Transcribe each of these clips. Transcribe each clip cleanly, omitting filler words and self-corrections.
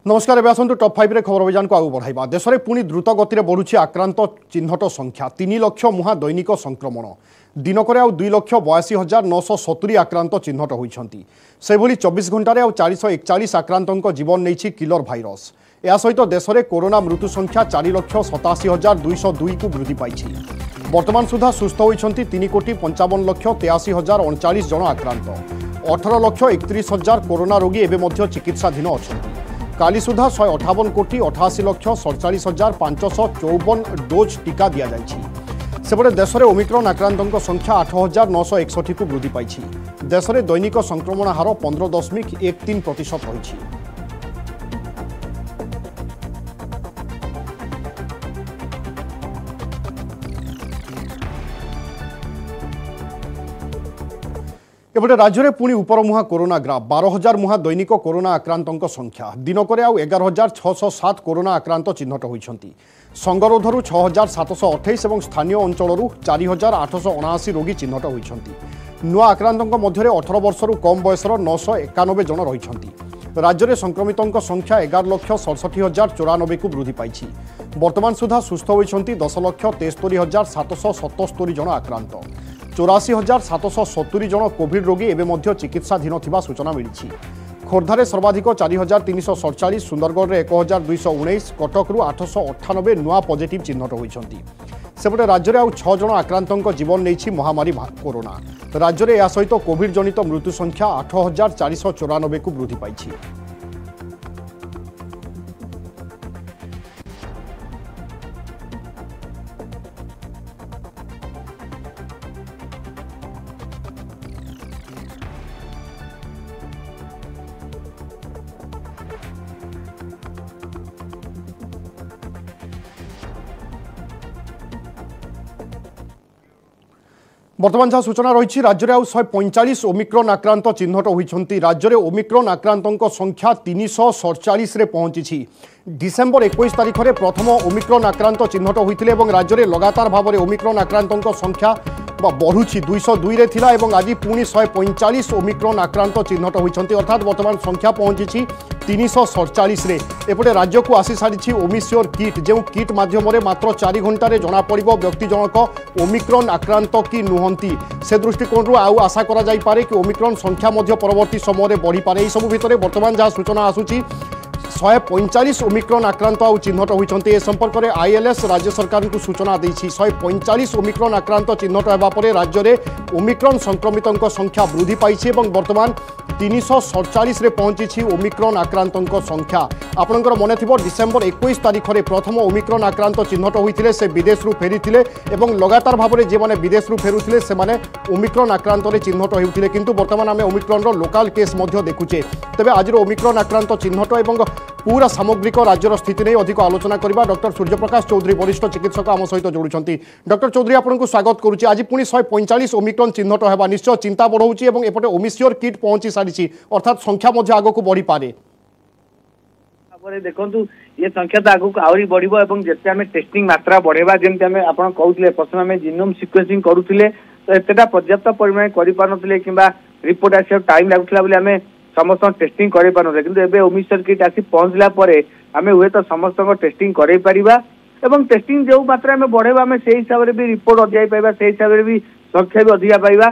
नमस्कार एवं आसतु टॉप 5 रे खबर अभियान को आगु बढ़ाइबा। देश में पुणी द्रुत गति में बढ़ुछि आक्रांत चिन्हट संख्या 3 लाख मुहा दैनिक संक्रमण दिनक आउ 2,82,970 आक्रांत चिन्हट होइछंती। सेभली 24 घंटे आउ 441 आक्रांतों जीवन नहीं किलर भाइरस। या सहित देश में कोरोना मृत्यु संख्या 4,87,202 को वृद्धि पाई। वर्तमान सुधा सुस्थ होइछंती 3,55,83,039 जन आक्रांत। 18,31,000 कोरोना रोगी एवं मध्य चिकित्साधीन अछंती। काली सुधा 158,88,47,554 डोज टीका दि जाइछि। सेपटे देश में ओमिक्रॉन आक्रांतों संख्या 8,961 को वृद्धि पाई। देश में दैनिक संक्रमण हार 15.13% रही। एपटे राज्य में पुणी उपरमुहा कोरोना ग्राफ 12,000 मुहा दैनिक कोरोना आक्रांतों संख्या दिनक आउ 11,607 कोरोना आक्रांत चिन्हट होइछंती। संगरोधरू 6,728 और स्थानीय अंचल 4,879 रोगी चिन्हट होइछंती। नुआ आक्रांतों मध्य 18 वर्षरू कम बयसर 991 जन रहिछंती। राज्य में संक्रमितों संख्या 11,67,094 को वृद्धि पाई। वर्तमान सुधा सुस्थ होइछंती 10,73,777 जन आक्रांत। 84,770 जन कोविड रोगी एवं मध्य चिकित्साधीन थिबा सूचना मिली। खोर्धारे सर्वाधिक 4,347, सुंदरगढ़ में 1,219, कटकरू 898 नुआ पॉजिटिव चिन्हट होइछंती। सेपटे राज्य में आउ 6 जन आक्रांतों जीवन नहीं महामारी कोरोना। राज्य में या सहित कोविड जनित मृत्यु संख्या 8,494 को वृद्धि पाई। वर्तमान जहाँ सूचना रही राज्य में आउ 145 ओमिक्रॉन आक्रांत चिन्हट होइछंती। राज्य में ओमिक्रॉन आक्रांतों संख्या 347 रे पहुंची। डिसेम्बर 21 तारीख में प्रथम ओमिक्रॉन आक्रांत चिन्हट होइथिले एवं राज्य में लगातार भाव में ओमिक्रॉन आक्रांतों संख्या बढ़ुछि 202 रे थिला एवं आज पुणी 145 ओमिक्रॉन आक्रांत चिन्हट होइछंती। अर्थात वर्तमान संख्या पहुंची 347 रे। एपटे राज्य को आसी सारी ओमिश्योर किट जो किट माध्यम मात्र 4 घंटे जना पड़ो व्यक्ति जनक ओमिक्रॉन आक्रांत कि नुहंती। से दृष्टिकोण आउ आशा करा जाई पारे कि ओमिक्रॉन संख्या मध्य परवर्ती समय बढ़ी पारे। सब भितर वर्तमान जहाँ सूचना आसूची 145 ओमिक्रॉन आक्रांत आउ चिन्हट होइछंती। ए संपर्क में आईएलएस राज्य सरकार को सूचना देछि। 145 ओमिक्रॉन आक्रांत चिन्हट होगा पर राज्य में ओमिक्रॉन संक्रमितों संख्या वृद्धि पाई और वर्तमान 347 रे पहुंची ओमिक्रॉन आक्रांतों संख्या। आपणकर मन थी डिसेम्बर 21 तारीख में प्रथम ओमिक्रॉन आक्रांत चिन्हट होते से विदेश फेरी और लगातार भाव में जो विदेश फेरुले से ओमिक्रॉन आक्रांत चिन्हट होते किंतु वर्तमान आम ओमिक्रॉन लोकल केस देखुचे। तेज आज ओमिक्रॉन आक्रांत चिन्हट और पूरा सामग्रिक राज्यर स्थिति नहीं अधिक आलोचना करबा। डॉक्टर सूर्यप्रकाश चौधरी वरिष्ठ चिकित्सक आम सहित जोड़ुछंती। डॉक्टर चौधरी आपको स्वागत करुच्ची। आज पुणी 145 ओमिक्रॉन चिन्हट होगा निश्चय चिंता बढ़ाऊँगी और एपटे ओमिश्योर किट पहुंची सारी अर्थात संख्या आग को बढ़ी पारे। देखो ये संख्या तो आगक आहरी बढ़ो और जिते आम टेस्टिंग मात्रा बढ़ेगा जमी आम आप कहते प्रथम आम जीनोम सिक्वेन्सिंग करुले तो एतटा पर्याप्त परिमाण करें कि रिपोर्ट आस टाइम लगुला आम समस्त टेस्टिंग कर पारे कि ओमिश्योर किट आसी पहुंचला आम हुए तो समस्त टेस्टिंग कर टेस्टिंग जो मात्रा में बढ़ेगा आम से हिसाब से भी रिपोर्ट अधिक पाइबा से हिसाब से भी संख्या भी अधिक पाइबा।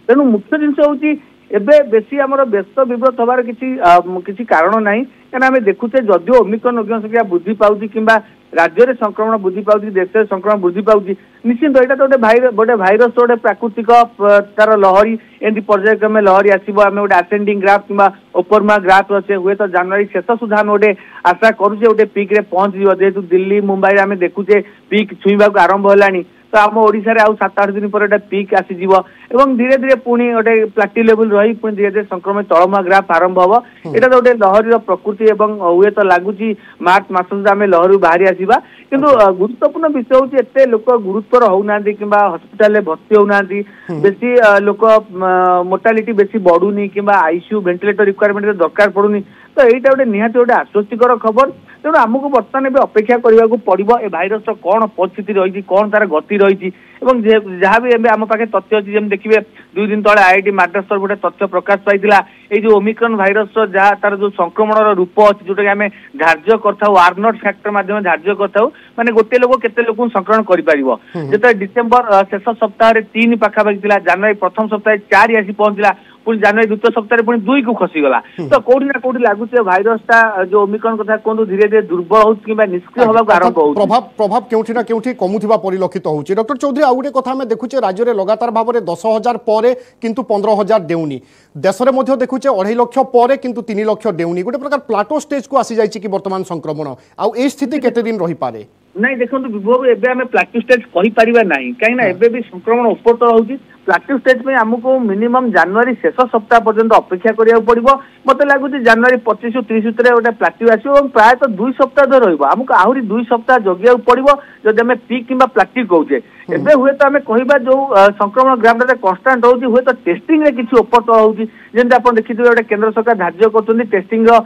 तेणु मुख्य जिन हूँ एबे बेसी आमर व्यस्त विव्रत हबार किसी कारण ना क्या आम देखुचे जदिव ओमिक्रॉन रोगी संख्या वृद्धि पाऊँ कि राज्य में संक्रमण वृद्धि पाऊँ देश में संक्रमण वृद्धि पाऊँ निश्चित यहाँ तो गोटे भाइरस गोटे प्राकृतिक तार लहरी एमती पर्यायक्रमे लहरी आसो आम गोटे आसेंडिंग ग्राफ कि ओपरमा ग्राफ अच्छे हुए तो जनवरी शेष सुधा आम गोटे आशा करुचे गोटे पिक रे पहुंच जेहेतु दिल्ली मुंबई आम देखुचे पिक छुईवा आरंभ है तो आम ओडिशा रे आउ 7-8 दिन पर पिक आसीजिव एवं धीरे धीरे पुणी गोटे प्लाटी लेवल रही पुणी धीरे धीरे संक्रमण तलमुआ ग्राफ आरंभ हम। यहाँ गोटे लहरी प्रकृति एवं हुए तो लगुच मार्च मास सुधा आम लहरी बाहरी आसवा किंतु गुरुत्वपूर्ण विषय हूँ एत लोक गुरुत्वर होना कि हस्पिटाल भर्ती होना बेसी लोक मोर्टालिटी बेसी बढ़ुनी कि आईसीयू वेंटिलेटर रिक्वायरमेंट दरकार पड़ुनी तो यहाँ गोटे निहाती गोटे आश्वस्तिकर खबर। तेणु आमको बर्तमान भी अपेक्षा करने को पड़ो ए भाइरस कौन परिस्थिति रही कौन तार गति रही एवं जहाँ भी आम पाखे तथ्य अच्छी जमी देखिए 2 दिन तले आईआईटी माड्रास तरफ गोटे तथ्य प्रकाश पाइला ये जो ओमिक्रॉन भाइरस जहाँ तार जो संक्रमण रूप अच्छी जोटा कि आम धार्य कर आर्नोट फैक्टर माध्यम धार्य कर माने गोटे लोक केते लोक संक्रमण कर जो डिसेम्बर शेष सप्ताह 3 पाखापाखि जनवरी प्रथम सप्ताह 4 आसी पहुंचला पुणी जनवरी द्वितीय सप्ताह पुणी 2 को खसीगला तो कौटी ना कौटी लगुच भाइरस टा जो ओमिक्रॉन कथा कहूँ धीरे धीरे दुर्बल हो निष्क्रिय होगा आरंभ हो प्रभाव केउठी ना केउठी कमुथिबा परिलक्षित होउची डॉक्टर चौधरी आ गुटे कथा में देखुचे राज्य रे लगातार भाव में 10,000 पर किंतु 15,000 देउनी देश में मध्य देखुचे 2.5 लाख पर किंतु 3 लाख देउनी गोटे प्रकार प्लाटो स्टेज को आसी जाइछि कि वर्तमान संक्रमण आ ए स्थिति केते दिन रही पारे नहीं देखो विभव एवं आम प्लाटू स्टेज कहीपर ना कहीं एवं भी संक्रमण उपरतल हो प्लाटू स्टेज में आमको मिनिमम जनवरी शेष सप्ताह पर्यंत अपेक्षा करिया पड़िबो मते लागुच जनवरी 25 ରୁ 30 भितर गोटे प्लाटू आसो और प्रायतः 2 सप्ताह धर रहिबो आमको आहरी 2 सप्ताह जगिया पड़िबो जदि आम पीक किंबा प्लाटू कहूचे एबे हुए तो आम कहबा जो संक्रमण ग्राम रे कांस्टेंट होउची हुए तो टेस्टिंग रे किछि उपरतल होउची जेंति आपण देखिथिबे गोटे केंद्र सरकार धार्य करछन्ती टेस्टिंग रो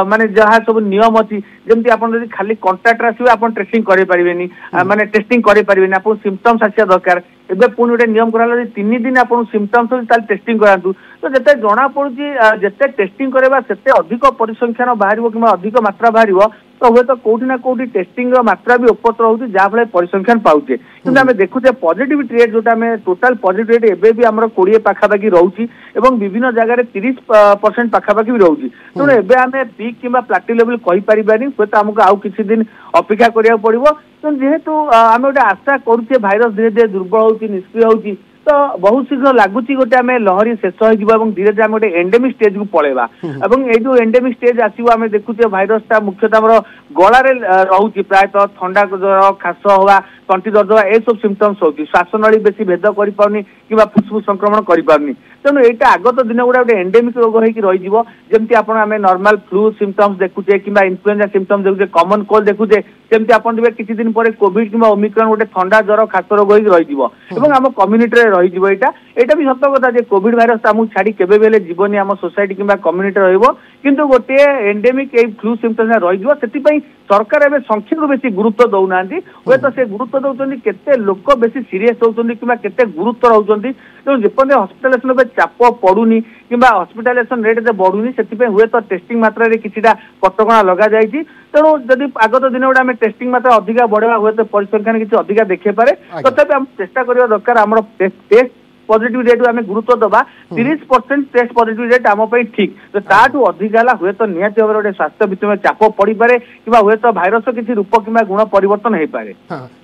माने जहा सब नियम अछि जेंति आपण जदि खाली कांटेक्ट आसीबे आपण टेस्टिंग करि परिबेनी माने टेस्टिंग करि परिबेनी आपण सिम्पटम्स आसिया दरकार एबे पुणी गोटे नियम कराला 3 दिन आपण सिम्पटम्स होई ताल टेस्टिंग करांतु तो जते जणा पड़ुची जते टेस्टिंग करबा सेते अधिक परिसंख्यान बाहरिबो किबा अधिक मात्रा बाहरिबो तो हुए तो कौटी ना कौटी टेस्टिंग मात्रा भी उपरतल होउची जहाँ फल परिसंख्यान पाउचे किंतु आम देखुचे पॉजिटिविटी रेट जोटा आम टोटाल पॉजिटिव रेट एबे भी हमर 20 पाखापाखि रहउची एवं विभिन्न जगह 30% पाखापाखि भी रहउची तेणु एबे आम पीक किंबा प्लाटू लेवल कहि परिबानी हुए तो हमको आउ किछि दिन अपेक्षा करिया पड़िबो तो जेहेतु आम गोटे आशा करूचे भाइरस धीरे धीरे दुर्बल होउची निष्क्रिय होउची तो बहुत शीघ्र लगुच गोटे आम लहरी शेष हो धीरे धीरे आम गोटे एंडेमिक स्टेज को पलैबा ये जो एंडेमिक स्टेज आसो आम देखुचे भाइरसटा मुख्यतः आम गलार रोचे प्रायतः थंडा ज्वर खास हवा तंटी दर्द हवा ये सब सिम्पटम्स होची श्वासनली बेसी भेद कर पारनी कि फुसफुस संक्रमण कर पारनी तेणु यहाँ आगत दिन गुड़ा गोटे एंडेमिक रोग होगी रही आप नॉर्मल फ्लू सिम्पटम्स देखुचे कि इन्फ्लुएंजा सिम्पटम्स देखुचे कॉमन कोल्ड देखुचे जमी आप किसी दिन पर कोविड कि ओमिक्रॉन गोटे थंडा ज्वर खास रोग होगी आम कम्युनिटी यहाँ भी सत कथा कोविड भाइरस आमको छाड़ी केबे बेले जीवनी आम सोसाइटी किंबा कम्युनिटी रहिबो किंतु गोटे एंडेमिक ए फ्लू सिम्पटम्स रहिबो सेति सरकार एवं संख्या को बेसी गुरुत्व दौना हुए तो से गुरुत्व दौरान केते लोक बेसी सीरीयस होउछन्ती किंबा केते गुरुत्व रहउछन्ती तेणु जेपर्यंत हॉस्पिटलाइजेशन चाप पड़ुनी किंबा हॉस्पिटलाइजेशन रेट बढ़ुनी से हुए तो टेस्टिंग मात्रा रे किछिटा कटकणा लगा जाइछि तेणु जदि आगत दिन गुड़ा आम टेस्टिंग मात्रा अधिका बढ़ेबा हुए तो परिसंख्यान किछि अधिका देखै पारे तथापि आम चेष्टा करिया दरकार हमर टेस्ट पॉजिटिव रेट आम गुरुत्व दबा 30% टेस्ट पॉजिटिव रेट आम ठीक तो ताठू अधिक हुए तो निहाती भाव गोटे स्वास्थ्य भित्ति में चाप पड़ी पारे कि हुए तो भाइरस किसी रूप कि गुण परिवर्तन हो पाए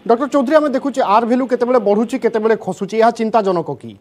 डॉक्टर चौधरी आम देखुचे आर भैल्यू केतेबेले बढ़ुची केतेबेले खसुची यह चिंताजनक कि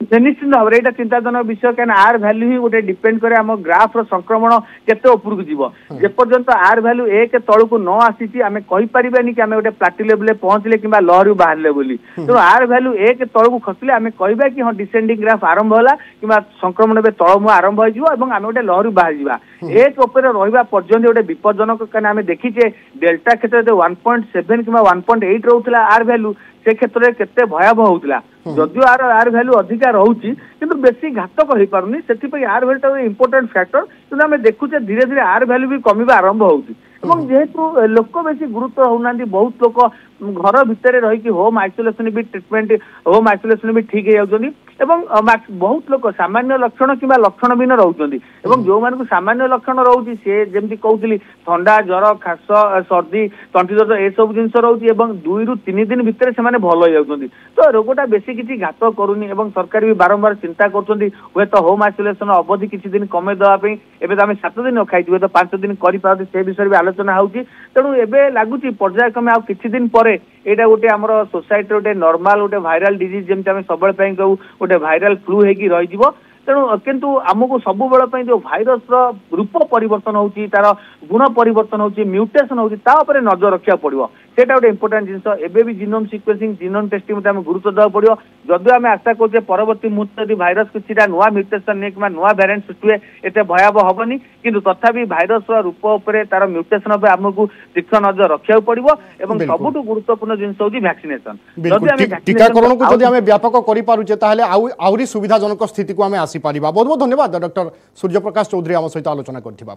निश्चित भाव में चिंताजनक विषय क्या आर भैल्यू ही गोटे डिपेंड करे आम ग्राफ रो संक्रमण केते उपरକୁ जीवो जेपर्यंत आर भैल्यू 1 तळକୁ न आसीची आमे कहि परिबानी कि आमे गोटे प्लाटू लेवल पहुंचले किंबा लहरी बाहरले बोली तो आर भैल्यू 1 तळକୁ खसले आमे कहबा कि हां डिसेंडिंग ग्राफ आरंभ होला किंबा संक्रमण बे तळमु आरंभ हो जिवो एवं आमे गोटे लहरी बाहर जिवा एक ऊपर रहिबा पर्यंत गोटे विपदजनक कारण आमे देखिचे डेल्टा क्षेत्र 1.7 किंबा 1.8 रहउतला आर भैल्यू से क्षेत्र में केते भयावह होउतला जदियो आर भैल्यू अधिका रहउची किंतु बेसी घातक हो पारुनी सेति आर भैल्यू इंपोर्टेंट फैक्टर किंतु आमे देखुचे धीरे धीरे आर भैल्यू भी कमिबा आरंभ होउची एवं जेहेतु लोक बेसी गुरुत्व होना बहुत लोक घर भितर रही होम आइसोलेशन भी ट्रिटमेंट होम आइसोलेशन भी ठीक हो बहुत लोक सामान्य लक्षण कि लक्षण भी रोचे जो मान सामान्य लक्षण रोचे सी जमी कहती थंडा ज्वर खास सर्दी तंटी दर्द ए सब जिन रोचे 2 ରୁ 3 दिन भितर से भल हो तो रोगटा बेसी किसी घात करूनी सरकार भी बारंबार चिंता कर तो होम आइसोलेशन अवधि किसी दिन कमे देवाई एवं आम 7 दिन खाई हुए तो 5 दिन कर से विषय भी आलोचना होती तेणु एवं लगुच पर्यायक्रमे आ किसी दिन पर एटा गोटे आमर सोसाइटी गोटे नॉर्मल गोटे वायरल डिजीज जमी आम सब कहू गोटे वायरल फ्लू होगी रही तेणु किंतु आमको सब बेल जो भाइरस रूप परिवर्तन होची तार गुण परिवर्तन होची म्यूटेशन होची ता उपरे नजर रखा पड़ो सेटा गोटे इंपोर्टेंट जिनस एबे भी जीनोम सिक्वेंसिंग जीनोम टेस्टिंग आम गुरुत्व देवा पड़ो जदिव आम आशा करुचे परवर्ती मुहूर्त यदि भाइरस किसी नुआ म्यूटेशन नहीं कि नुआ भैरिएंट सृष्टि हुए एत भयावह हेनी किंतु तथापि भाइरस रूप उपर तार म्यूटेशन आमको तीक्ष्ण नजर रखा पड़ो और सबुठ गुरुत्वपूर्ण जिनस होची वैक्सीनेशन टीकाकरण को जदि आम व्यापक करें आहरी सुविधाजनक स्थिति को आम आसी पारिबा। बहुत बहुत धन्यवाद डॉक्टर सूर्य प्रकाश चौधरी आम सहित आलोचना करथिबा।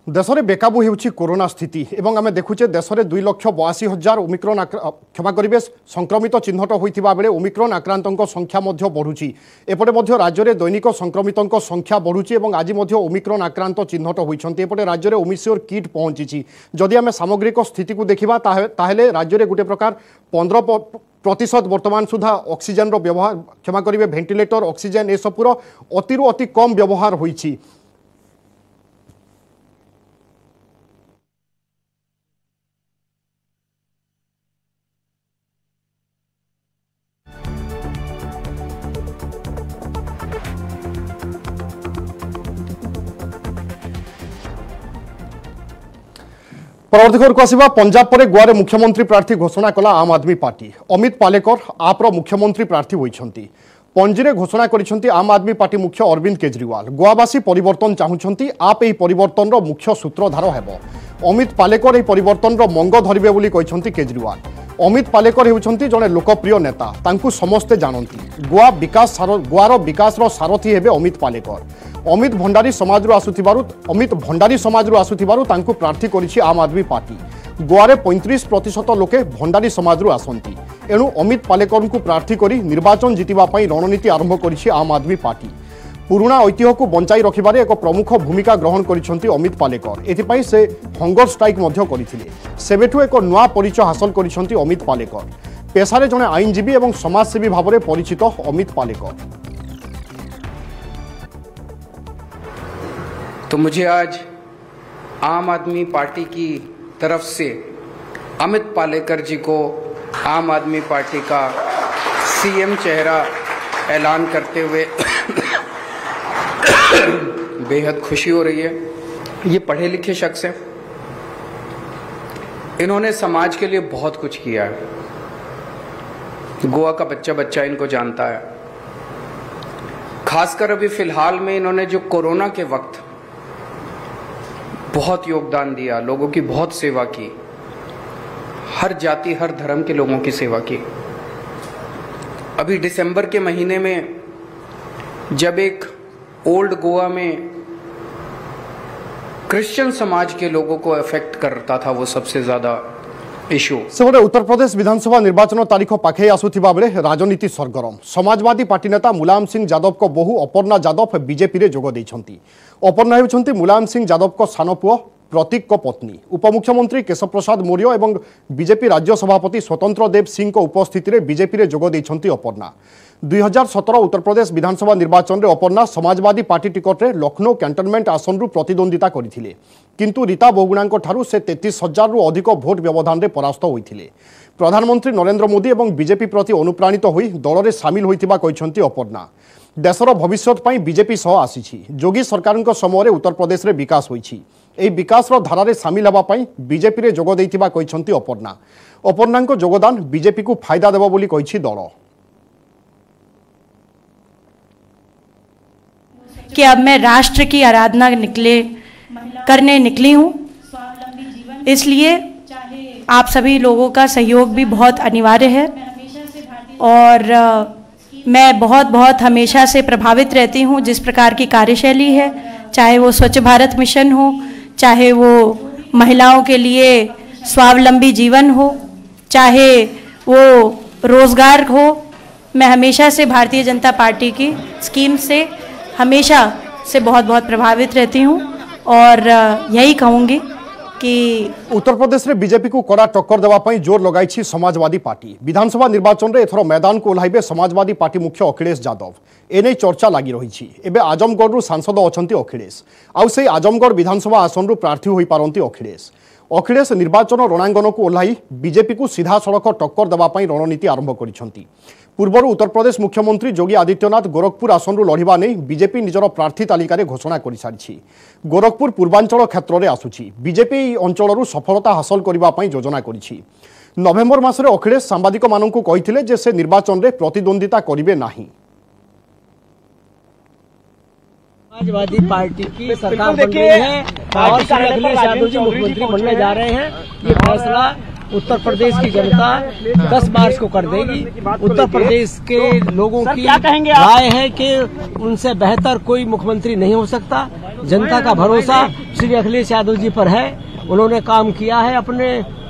देश में बेकाबू होउछि कोरोना स्थिति एवं आम देखुचे देश में 2,82,000 ओमिक्रॉन क्षमा करेंगे संक्रमित चिन्हट होता बेले ओमिक्रॉन आक्रांतों संख्या बढ़ुची एपटे राज्य में दैनिक संक्रमितों संख्या बढ़ुची और आज ओमिक्रॉन आक्रांत चिन्हट होती एपटे राज्य में ओमिश्योर किट पहुंची जदि आम सामग्रिक स्थिति को देखा ताहेले राज्य में गोटे प्रकार 15% वर्तमान सुधा ऑक्सीजन व्यवहार क्षमा करेंगे भेंटिलेटर ऑक्सीजन ए सबूर अति अति कम व्यवहार होइछि। परवर्ती खबर को आसिबा पंजाब पर गोवा मुख्यमंत्री प्रार्थी घोषणा कला आम आदमी पार्टी अमित पालेकर आप्र मुख्यमंत्री प्रार्थी होइछंती पंजीरे घोषणा करिसेंती आम आदमी पार्टी मुख्य अरविंद केजरीवाल गोवावासी परिवर्तन चाहूछंती आप एही परिवर्तन रो मुख्य सूत्रधार हेबो अमित पालेकर एही परिवर्तन रो मंग धरिबे बोली कहिसेंती केजरीवाल अमित पालेकर हेउछंती जणे लोकप्रिय नेता तांकु समस्ते जानती गोवार विकास रो सारथी हेबे अमित पालेकर अमित भंडारी समाज आसुथिबारु तांकु प्रार्थी करिछि आम आदमी पार्टी गोवा रे 35% लोके भंडारी समाज आसंती एणु अमित पालेकर को प्रार्थी करी निर्वाचन जितिबा पई रणनीति आरंभ करिछि आम आदमी पार्टी पुराणा ऐतिह्य को बंचाई रखिबारे एक प्रमुख भूमिका ग्रहण करिसेंती अमित पालेकर एथिपाई से हंगर स्ट्राइक मध्य करिथिले सेबेठु एक नवा परिचय हासिल करिसेंती अमित पालेकर पेशारे जणे आईनजीवी एवं समाजसेवी भावरे परिचित अमित पालेकर। तो मुझे आज आम आदमी पार्टी की तरफ से अमित पालेकर जी को आम आदमी पार्टी का सीएम चेहरा ऐलान करते हुए बेहद खुशी हो रही है। ये पढ़े लिखे शख्स हैं, इन्होंने समाज के लिए बहुत कुछ किया है। गोवा का बच्चा बच्चा इनको जानता है। खासकर अभी फिलहाल में इन्होंने जो कोरोना के वक्त बहुत योगदान दिया, लोगों की बहुत सेवा की, हर जाति हर धर्म के लोगों की सेवा की। अभी दिसंबर के महीने में जब एक ओल्ड गोवा में क्रिश्चियन समाज के लोगों को अफेक्ट करता था वो सबसे ज्यादा इश्यू सेबटे उत्तर प्रदेश विधानसभा निर्वाचन तारीख पाखे आसुथिबा बेले राजनीति सरगरम समाजवादी पार्टी नेता मुलायम सिंह यादव को बहु अपर्णा यादव बीजेपी रे जोग दैछंती। अपर्णा हेउछंती मुलायम सिंह यादव को सानो पुओ प्रतीक को पत्नी उपमुख्यमंत्री केशव प्रसाद मौर्य एवं बीजेपी राज्य सभापति स्वतंत्र देव सिंह को उपस्थिति रे बीजेपी रे जोग दैछंती अपर्णा। 2017 उत्तर प्रदेश विधानसभा निर्वाचन में अपर्णा समाजवादी पार्टी टिकट रे लखनऊ कैंटनमेंट आसन रु प्रतिद्वंदिता करथिले किंतु रीता बहुगुणांक ठारू से 33,000 रु अधिक भोट व्यवधान रे परास्त होइथिले। प्रधानमंत्री नरेंद्र मोदी एवं बीजेपी प्रति अनुप्राणित होई दल रे शामिल होइथिबा कहिसंती अपर्णा। देशर भविष्यत पई बीजेपी सह आसीछि। योगी सरकार समय उत्तर प्रदेश रे विकास होइछि। एही विकास रो धारा रे शामिल हेबा पई बीजेपी रे जोग दैथिबा कहिसंती अपर्णा। अपर्णांक योगदान बीजेपी को फायदा देबो बोली कहिछि दल। कि अब मैं राष्ट्र की आराधना करने निकली हूँ, इसलिए आप सभी लोगों का सहयोग भी बहुत अनिवार्य है और मैं बहुत हमेशा से प्रभावित रहती हूँ जिस प्रकार की कार्यशैली है, चाहे वो स्वच्छ भारत मिशन हो, चाहे वो महिलाओं के लिए स्वावलंबी जीवन हो, चाहे वो रोजगार हो। मैं हमेशा से भारतीय जनता पार्टी की स्कीम से हमेशा से बहुत प्रभावित रहती हूँ और यही कहूँगी कि उत्तर प्रदेश में बीजेपी को कड़ा टक्कर देवाई जोर लगाई समाजवादी पार्टी। विधानसभा निर्वाचन में एथर मैदान को ओह्लाइबे समाजवादी पार्टी मुख्य अखिलेश यादव। एने चर्चा लगी रही। एबे आजमगढ़ सांसद अच्छा अखिलेश आउ से आजमगढ़ विधानसभा आसन रु प्रार्थी हो पारती अखिलेश। अखिलेश निर्वाचन रणांगन को ओह्लाई बीजेपी को सीधा सड़क टक्कर देवाई रणनीति आरंभ करिसेंती। पूर्वर उत्तर प्रदेश मुख्यमंत्री योगी आदित्यनाथ गोरखपुर आसन लड़िबा नहीं बीजेपी निजर प्रार्थी तालिका घोषणा कर सारी। गोरखपुर पूर्वांचल क्षेत्र में आसुची। बीजेपी अंचल सफलता हासिल करने योजना करिछि। नवेम्बर मासरे अखिलेश सांबादिक माननकु कहिथिले जे से निर्वाचन में प्रतिद्वंदिता करिवे नाही। समाजवादी पार्टी की सरकार बन रही है और अखिलेश यादव जी मुख्यमंत्री बनने जा रहे हैं। ये फैसला उत्तर प्रदेश की जनता 10 मार्च को कर देगी। उत्तर प्रदेश के लोगों की राय है कि उनसे बेहतर कोई मुख्यमंत्री नहीं हो सकता। जनता का भरोसा श्री अखिलेश यादव जी पर है। उन्होंने काम किया है अपने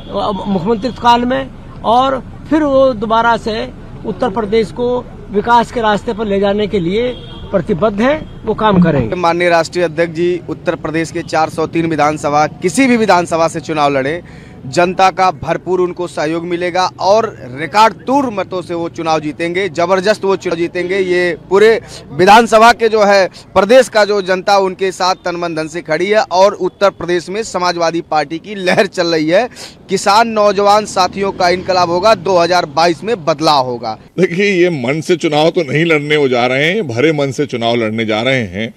मुख्यमंत्री काल में और फिर वो दोबारा से उत्तर प्रदेश को विकास के रास्ते पर ले जाने के लिए प्रतिबद्ध है, वो काम करेंगे। माननीय राष्ट्रीय अध्यक्ष जी उत्तर प्रदेश के 403 विधानसभा किसी भी विधानसभा से चुनाव लड़े, जनता का भरपूर उनको सहयोग मिलेगा और रिकॉर्ड तोड़ मतों से वो चुनाव जीतेंगे, जबरदस्त वो चुनाव जीतेंगे। ये पूरे विधानसभा के जो है प्रदेश का जो जनता उनके साथ तन मन धन से खड़ी है और उत्तर प्रदेश में समाजवादी पार्टी की लहर चल रही है। किसान नौजवान साथियों का इनकलाब होगा, 2022 में बदलाव होगा। देखिए, ये मन से चुनाव तो नहीं लड़ने वो जा रहे हैं, भरे मन से चुनाव लड़ने जा रहे हैं,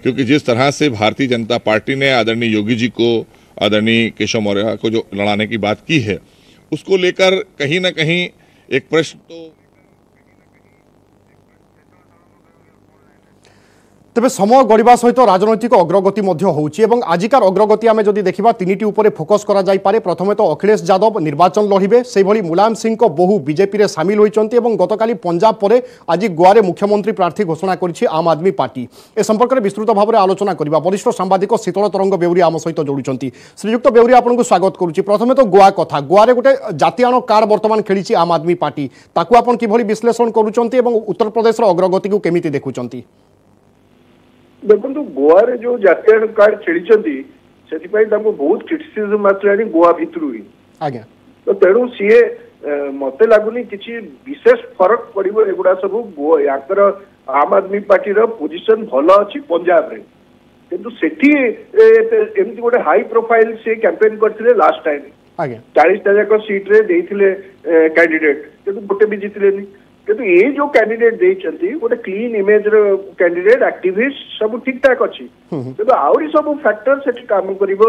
क्योंकि जिस तरह से भारतीय जनता पार्टी ने आदरणीय योगी जी को, आदरणीय केशव मौर्य को जो लड़ाने की बात की है, उसको लेकर कहीं ना कहीं एक प्रश्न तो तेज समय गड़वा सहित राजनैतिक अग्रगति होउछि एवं आजिकार अग्रगति आमे जदि देखिबा तीनिटी उपरे फोकस करा जाई पारे। प्रथमे तो अखिलेश यादव निर्वाचन लड़िबे, से भली मुलायम सिंह को बहु बीजेपी रे सामिल होइचंती एवं गतकाली पंजाब परे आज गोवा रे मुख्यमंत्री प्रार्थी घोषणा करिछि आम आदमी पार्टी। ए संपर्क में विस्तृत भाव में आलोचना करबा वरिष्ठ सांबादिक शीतल तरंग बेउरी आम सहित जोड़ुचंती। श्रीयुक्त बेउरी आपनको स्वागत करूछि। प्रथमे तो गोवा कथा, गोवा रे गोटे जातीयाण कार्ड वर्तमान खेलिछि आम आदमी पार्टी, ताकू आपण किभली विश्लेषण करूचंती एवं उत्तर प्रदेश रो अग्रगति को केमिति देखुचंती? देखो गोवा रे जो जातीय कार्ड खेली बहुत क्रिटिसिजम आसलानी गोवा भितर ही आज्ञा, तो तेणु सी मत लगुनि किसी विशेष फरक पड़ो एगुड़ा सब याकर आम आदमी पार्टी पोजिशन भल अच्छी पंजाब रे, किंतु सेठी एमती गोटे हाई प्रोफाइल से कैंपेन करथिले लास्ट टाइम 40टा जाक सीट रे देइथिले कैंडिडेट, किंतु गोटे भी जीतलेनी। किंतु ये जो कैंडिडेट देइचंती गोटे क्लीन इमेज रो कैंडिडेट, एक्टिविस्ट सब ठीक ठाक अच्छी, किंतु आउरी सब फैक्टर सेठी काम करिवो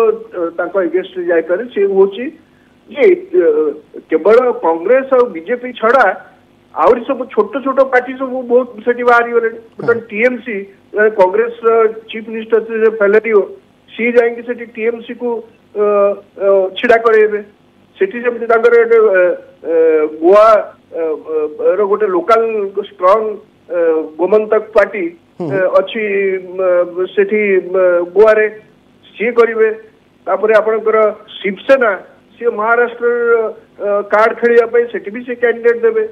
तांको अगेंस्ट जाय पारे। से होची जे केवल कांग्रेस और बीजेपी छड़ा आउरी सब छोट छोट पार्टी सब बहुत सेठी बाहरी गले। But TMC Congress chief minister से फेलेरियो सी जाएंगे सेठी टीएमसी को छिड़ा करेबे। सेठी जमती तांकर गोवा रो गोटे लोकल स्ट्रॉन्ग गोमंतक पार्टी अच्छी सेठी गोवा रे सी करिवे। तापरे आपनकर शिवसेना सी महाराष्ट्र कार्ड खेलिया पई सेठी भी से कैंडिडेट देबे।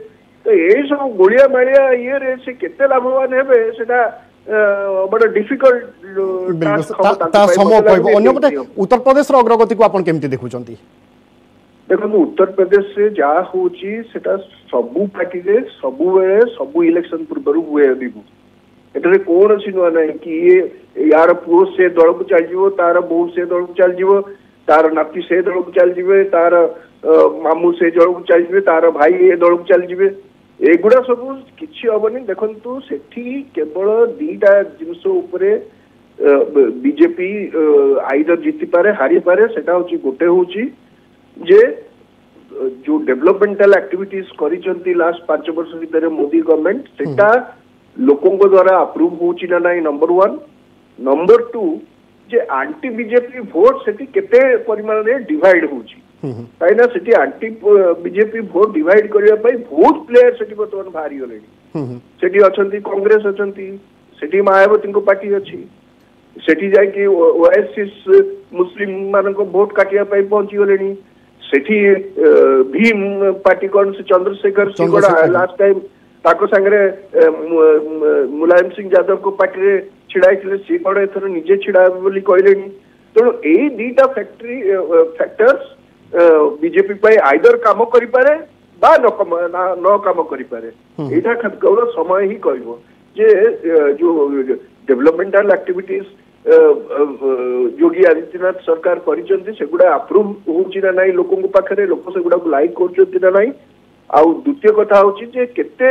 तो ये सब गोलिया मालिया ये रे से केते लाभवान हेबे सेटा बड़ा डिफिकल्ट टास्क समय कहबो। अन्य पटे उत्तर प्रदेश रो अग्रगति को आपण केमिति देखुचंती? देखो उत्तर प्रदेश से जहाँ होची सेटा सबू पार्टी रे सबु बेले सबु इलेक्शन पूर्व हुए दिबु। एटरे कोन सी नुआ नहीं कि ये यार पुओ से दल को चल जीवो, तार बहू से दल को चल जीवो, तार नाती से दल को चल जीवे, तार मामू से दल को चल जीवे, तार भाई ए दल को चल जीवे। एगुड़ा सब किछि हबनी। देखंतु सेठी केवल दीटा जिंस उपरे बीजेपी आइदर जीति पारे हारी पारे। सेटा होची गोटे होची जे जो डेवलपमेंटल एक्टिविटीज करिसंती लास्ट 5 वर्ष भीतर मोदी गवर्नमेंट सेटा लोकों को द्वारा अप्रूव होची ना नहीं, नंबर 1। नंबर 2 जे एंटी बीजेपी वोट सेठी केते परिमाण रे डिवाइड होची, काइना सेठी एंटी बीजेपी वोट डिवाइड करिया पई बहुत प्लेयर सेठी बर्तमान भारी गलेनी। सेठी अछंती कांग्रेस अछंती, सेठी मायावती को पार्टी अछि, सेठी जाय कि ओएसएस मुस्लिम मान को वोट काटिया पई पहुंची गलेनी। सेठी भीम पार्टी कौन से चंद्रशेखर सिंगड़ा लास्ट टाइम ताको संगरे मुलायम सिंह यादव को पार्टी रे छिड़ाई थिले, सी कोडे एथर निजे छिड़ा बोली कहलेनी। तेणु एई दीटा फैक्टर्स बीजेपी पाई आइदर काम करि पारे बा न काम करि पारे। एटा केवल समय ही कहबो जे जो डेवलपमेंटल एक्टिविटीज योगी आदित्यनाथ सरकार करिसंती सेगुडा अप्रूव होउची ना नाही लोकों को पाखरे, लोक सेगुडा को लाइक करचंती ना नाही। आउ द्वितीय कथा होची जे केते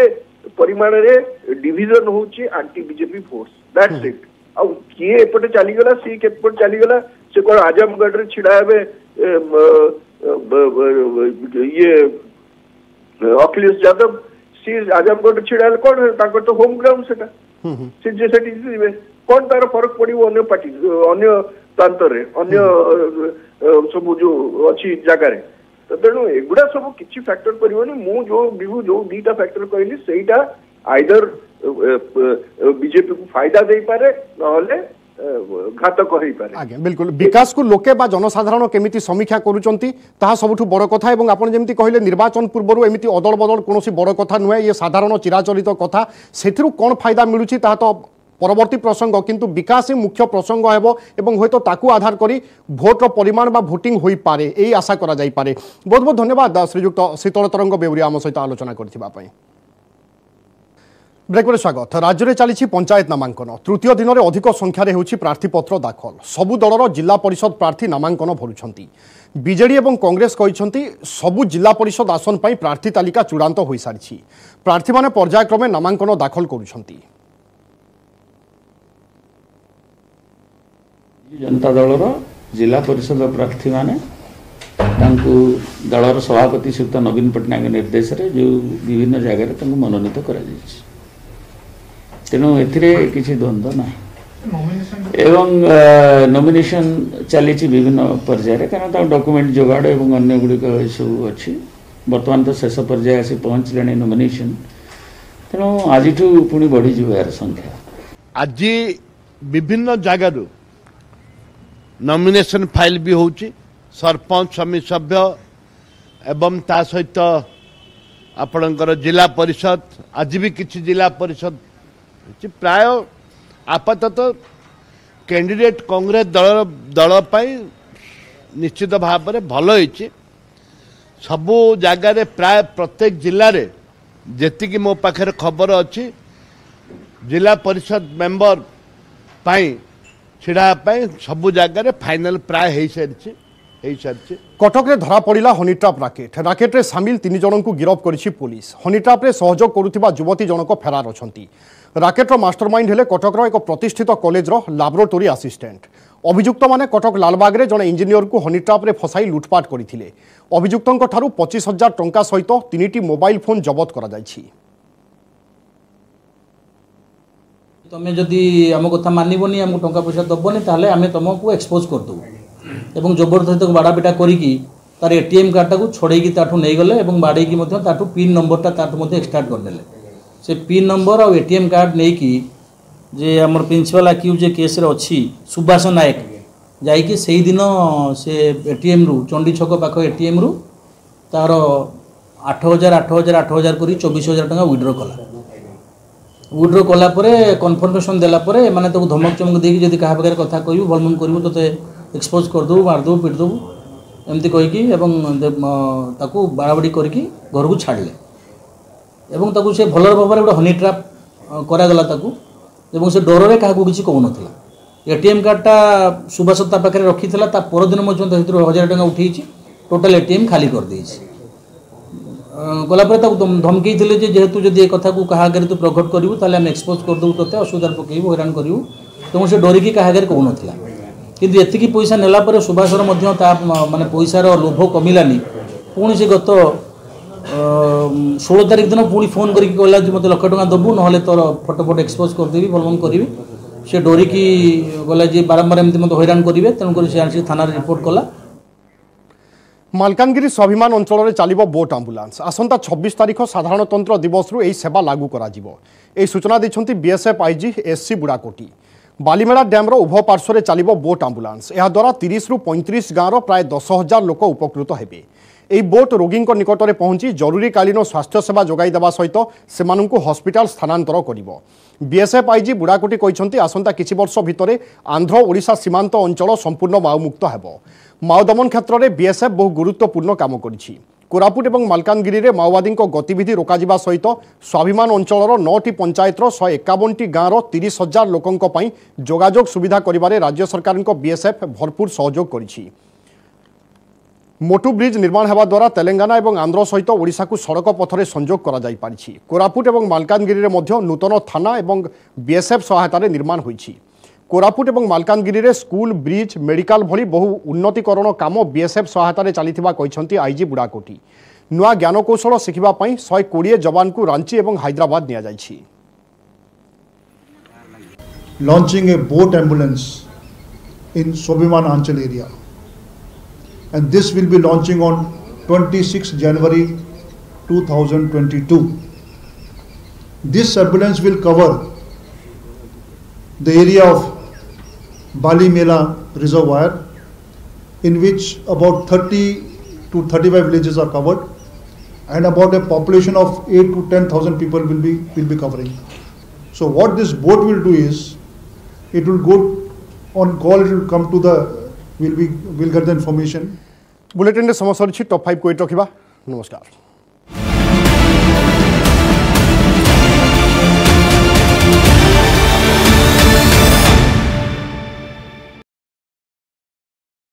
परिमाण रे डिवीजन होची anti BJP force, that's it. आउ किए एपटे चली गला सी केपटे चली गला से कोन आजमगढ़ रे छिड़ा हेबे ये अखिलेश यादव सी आजमगढ़ छिड़ा कोन ताको तो होम ग्राउंड सेटा सी जे सेटी दिबे कौन तार फरक पड़ो अन्य पार्टी अन्य प्रांत रे अन्य सब जो अच्छी जगह रे। तो तेणु एगुड़ा सब किसी फैक्टर करबनी मु जो विभू जो दीटा फैक्टर कहली सेटा आइदर बीजेपी को फायदा दे पारे नहले घातक हो पारे। आगे बिल्कुल विकास को लोके बा जनसाधारण केमिति समीक्षा करूचंती ताहा सबुठु बड़ कथा एवं आपण जेमिति कहले निर्वाचन पूर्वरु एमिति अदल बदल कोनोसी बड़ कथा नुहे ये साधारण चिराचरित कथा सेथिरु कोन फायदा मिलुची ताहा तो परवर्ती प्रसंग किंतु विकास ही मुख्य प्रसंग हेबो एवं होयतो ताकू आधार करी भोटर परिमाण बा भोटिंग होई पारे एई आशा करा जाई पारे। बहुत बहुत धन्यवाद श्रीयुक्त शीतल तरंग बेउरी आम सहित आलोचना करथिबा पई। ब्रेक पर स्वागत। राज्य में चली पंचायत नामांकन तृतीय दिन में अधिक संख्यार होउछि प्रार्थीपत्र दाखल। सबु दलर जिला परिषद प्रार्थी नामांकन भरुछंती। बीजेडी एवं कांग्रेस कहिसंती सबु जिला परिषद आसन पई प्रार्थी तालिका चूड़ांत होई सारिछि। प्रार्थी माने पर्यायक्रमे नामांकन दाखल करुछंती। जनता दलर जिला परिषद प्रार्थी माने दलर सभापति श्रीयुक्त नवीन पट्टनायक निर्देश रे जो विभिन्न जगह मनोनीत करा जायछि। तेणु एथिरे किसी द्वंद्व ना एवं नॉमिनेशन चली विभिन्न पर्यायर कारण डॉक्यूमेंट जोगाड़ एवं अन्य गुड़िक सब अच्छी बर्तमान तो शेष पर्याय आसी पहुँचले नॉमिनेशन। तेणु आज पुणी बढ़ी यार संख्या आज विभिन्न जगार नॉमिनेशन फाइल भी होची सरपंच समिति सभ्य एवं ता सहित आपणकर जिला परिषद आज भी किसी जिला परिषद प्राय आपातत कैंडिडेट कांग्रेस दल निश्चित भाव में भल होइछि। सबु जगार प्राय प्रत्येक जिले में जेतिकी मो पाखे खबर अच्छी जिला परिषद मेंबर पाई छिड़ा सबु जगार फाइनल प्राय हो सारी। कटक रे धरा पड़ा हनी ट्राप राकेट राकेट रे सामिल 3 जन को गिरफ्त करिछि पुलिस। हनी ट्राप रे सहयोग करुथिबा युवती जनक फेरार अछंती। राकेट मास्टरमाइंड हेले कटक एक प्रतिष्ठित कॉलेज लैबोरेटरी असिस्टेंट। अभियुक्त माने कटक लालबाग रे जने इंजीनियर को हनी ट्राप रे फसाई लुटपाट करथिले। अभियुक्तों ठारू 25,000 टंका सहित 3टी मोबाइल फोन जबत करा जायछि। तमें जदि आम कथा मानबनी आम टंका पैसा दबनी ताहले आमे तुमको एक्सपोज कर देबू एवं जबरदस्ती बाड़ा पिटा करिकी तार एटीएम कार्डटा को छोड़ेकी ताठू नहीं गले एवं बाड़ेकी मध्य ताठू पिन नंबरटा ताठू मध्य एक्सट्राक्ट करदेले। से पिन नंबर और एटीएम कार्ड नहीं कि जे आमर प्रिंसिपल अक्यूज केस रे अच्छी सुभाष नायक जाइकी से दिन से एटीएम रु चंडी छक पाख एटीएम रु तार 8,000 8,000 8,000 करी 24,000 टका विड्रॉ कला। विड्रॉ कला परे कन्फर्मेशन देला परे माने तो धमक चमक देकी जदि कहा पाखे कथा कहबू भलमन करबू तो एक्सपोज करदेबू मारदेबू पिटदेबू एमती कहीकि ताकू बाड़ाबाड़ी करके घर को छाड़ले एवं ताकू से भल भाव में गोटे हनी ट्राप करागला ताकू एवं से डर क्या किसी कहून एटीएम कार्डटा सुभाष पाखे रखी ता परदिन 1,000 टका उठे टोटाल एटीएम खाली कर देछि। गलापर धमकई जेहेतु जदि एक कथा को क्या आगे तू प्रकट करूँ ताले आम एक्सपोज करदेबू तोते असुविधा पकेबू हैरान करूँ तेणु से डरिकी क्या आगे कहून किंतु एतिकी पैसा नेला परे सुभाषर मध्य माने पैसार लोभ कमिलानी पुणी से गत 16 तारिख दिन पुणी फोन करके कहला मत लाख टका दबू ना तोर फटोफट एक्सपोज करदेवी भलमन करी से डरिकी गला जे बारंबार एमती मत हैरान करेंगे तेणुक से आसी थाना रिपोर्ट कला। मालकानगिरी स्वाभिमान अंचल में चलिबो बोट आंबुलांस आसंता 26 तारिख साधारणतंत्र दिवस रु एही सेवा लागू करा जिवो। एही सूचना दैछंती BSF IG SC Budakoti. Balimela डैम्र उभय पार्श्व चलिबो बोट आंबुलांस। यह द्वारा 30 रु 35 गाँव प्राय 10,000 लोक उपकृत हेबे। एही बोट रोगी निकट में पहुंची जरूरीकालीन स्वास्थ्य सेवा जोगाई देवा सहित सेमानंकु हॉस्पिटल स्थानांतर करिवो। बीएसएफ आईजी बुड़ाकोटी कहिसंती आसंता किछि वर्ष भितरे आंध्र ओडिशा सीमांत अंचल संपूर्ण माओमुक्त हेबो। माओ दमन क्षेत्र में बीएसएफ बहु गुरुत्वपूर्ण काम करिछि। कोरापुट और मालकानगिरी में माओवादी गतिविधि रोका सहित स्वाभिमान अंचल 9टी पंचायत 151टी गाँव 30,000 लोकों जोगाजोग सुविधा करिबारे राज्य सरकार बीएसएफ भरपूर सहयोग करिछि। मोटू ब्रिज निर्माण होगा द्वारा तेलंगाना और आंध्र सहित ओडिशा को सड़क पथरे संजोग करा जाई पारिछि। कोरापुट और मालकानगिरी में मध्य नूतन थाना और बीएसएफ सहायता निर्माण होइछि। कोरापुट और मालकानगिरी में स्कूल ब्रिज मेडिकल भली बहु उन्नतीकरण काम बीएसएफ सहायता चलिथिबा कहिसंती आईजी बुड़ाकोटी। नुआ ज्ञानकौशल शिखिबा पई 120 जवान को रांची और हैदराबाद निया जाइछि। Launching a boat ambulance in Sobiman Anchal area, and this will be launching on 26 January 2022. This ambulance will cover the area of Bali Mela Reservoir, in which about 30 to 35 villages are covered, and about a population of 8 to 10,000 people will be covering. So what this boat will do is, it will go on call, it will come to the, we'll get the information. Bulletin रे समस्या top 5 को रखा। नमस्कार।